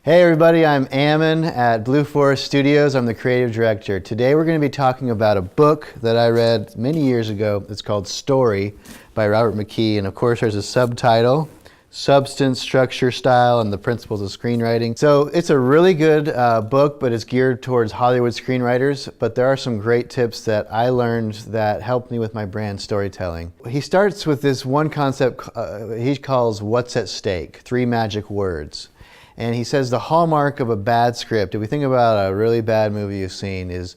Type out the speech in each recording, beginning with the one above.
Hey everybody, I'm Ammon at Blueforest Studios. I'm the creative director. Today we're going to be talking about a book that I read many years ago. It's called Story by Robert McKee, and of course there's a subtitle, Substance, Structure, Style, and the Principles of Screenwriting. So it's a really good book, but it's geared towards Hollywood screenwriters, but there are some great tips that I learned that helped me with my brand storytelling. He starts with this one concept he calls what's at stake, 3 magic words. And he says the hallmark of a bad script, if we think about a really bad movie you've seen, is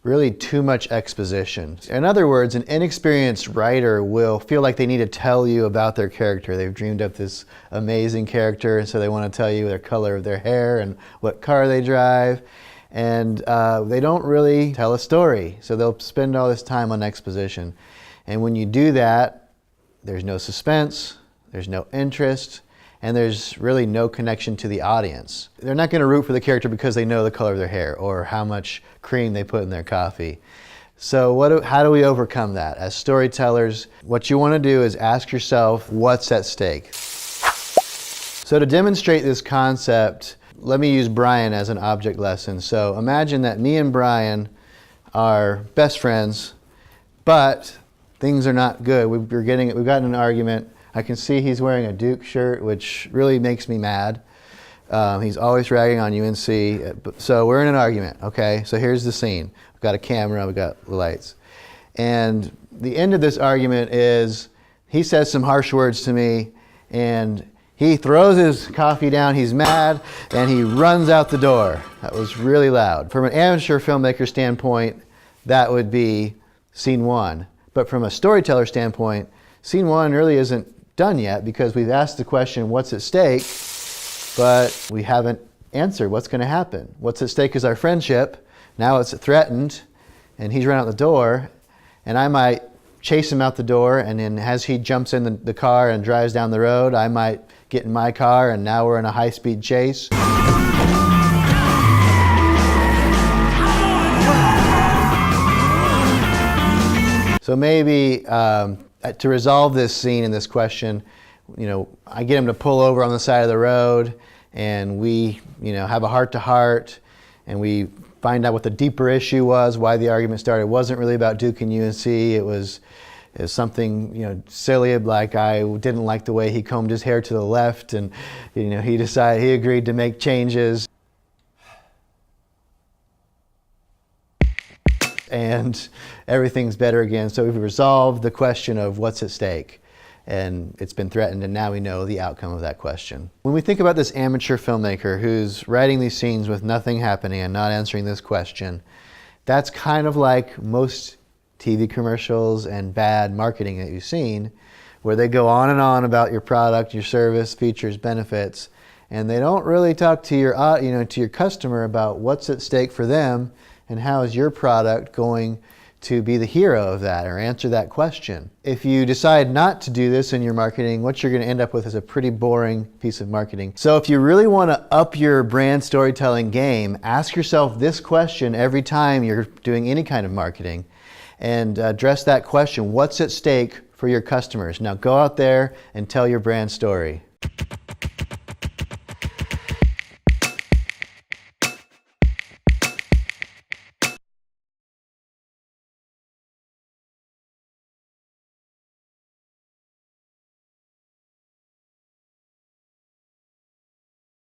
really too much exposition. In other words, an inexperienced writer will feel like they need to tell you about their character. They've dreamed up this amazing character, and so they want to tell you the color of their hair and what car they drive. And they don't really tell a story, so they'll spend all this time on exposition. And when you do that, there's no suspense, there's no interest, and there's really no connection to the audience. They're not going to root for the character because they know the color of their hair or how much cream they put in their coffee. So how do we overcome that? As storytellers, what you want to do is ask yourself, what's at stake? So to demonstrate this concept, let me use Brian as an object lesson. So imagine that me and Brian are best friends, but things are not good. We've gotten in an argument. I can see he's wearing a Duke shirt, which really makes me mad. He's always ragging on UNC. So we're in an argument, okay? So here's the scene. We've got a camera, we've got the lights. And the end of this argument is he says some harsh words to me, and he throws his coffee down, he's mad, and he runs out the door. That was really loud. From an amateur filmmaker standpoint, that would be scene 1. But from a storyteller standpoint, scene 1 really isn't done yet because we've asked the question, what's at stake, but we haven't answered what's going to happen. What's at stake is our friendship. Now it's threatened, and he's run out the door, and I might chase him out the door, and then as he jumps in the car and drives down the road, I might get in my car, and now we're in a high-speed chase. So maybe to resolve this scene and this question, I get him to pull over on the side of the road, and we, have a heart-to-heart, and we find out what the deeper issue was, why the argument started. It wasn't really about Duke and UNC. It was something, silly, like I didn't like the way he combed his hair to the left, and he agreed to make changes. And everything's better again. So we've resolved the question of what's at stake, and it's been threatened, and now we know the outcome of that question. When we think about this amateur filmmaker who's writing these scenes with nothing happening and not answering this question, that's kind of like most TV commercials and bad marketing that you've seen, where they go on and on about your product, your service, features, benefits, and they don't really talk to your, to your customer about what's at stake for them and how is your product going to be the hero of that or answer that question. If you decide not to do this in your marketing, what you're going to end up with is a pretty boring piece of marketing. So if you really want to up your brand storytelling game, ask yourself this question every time you're doing any kind of marketing, and address that question, what's at stake for your customers? Now go out there and tell your brand story.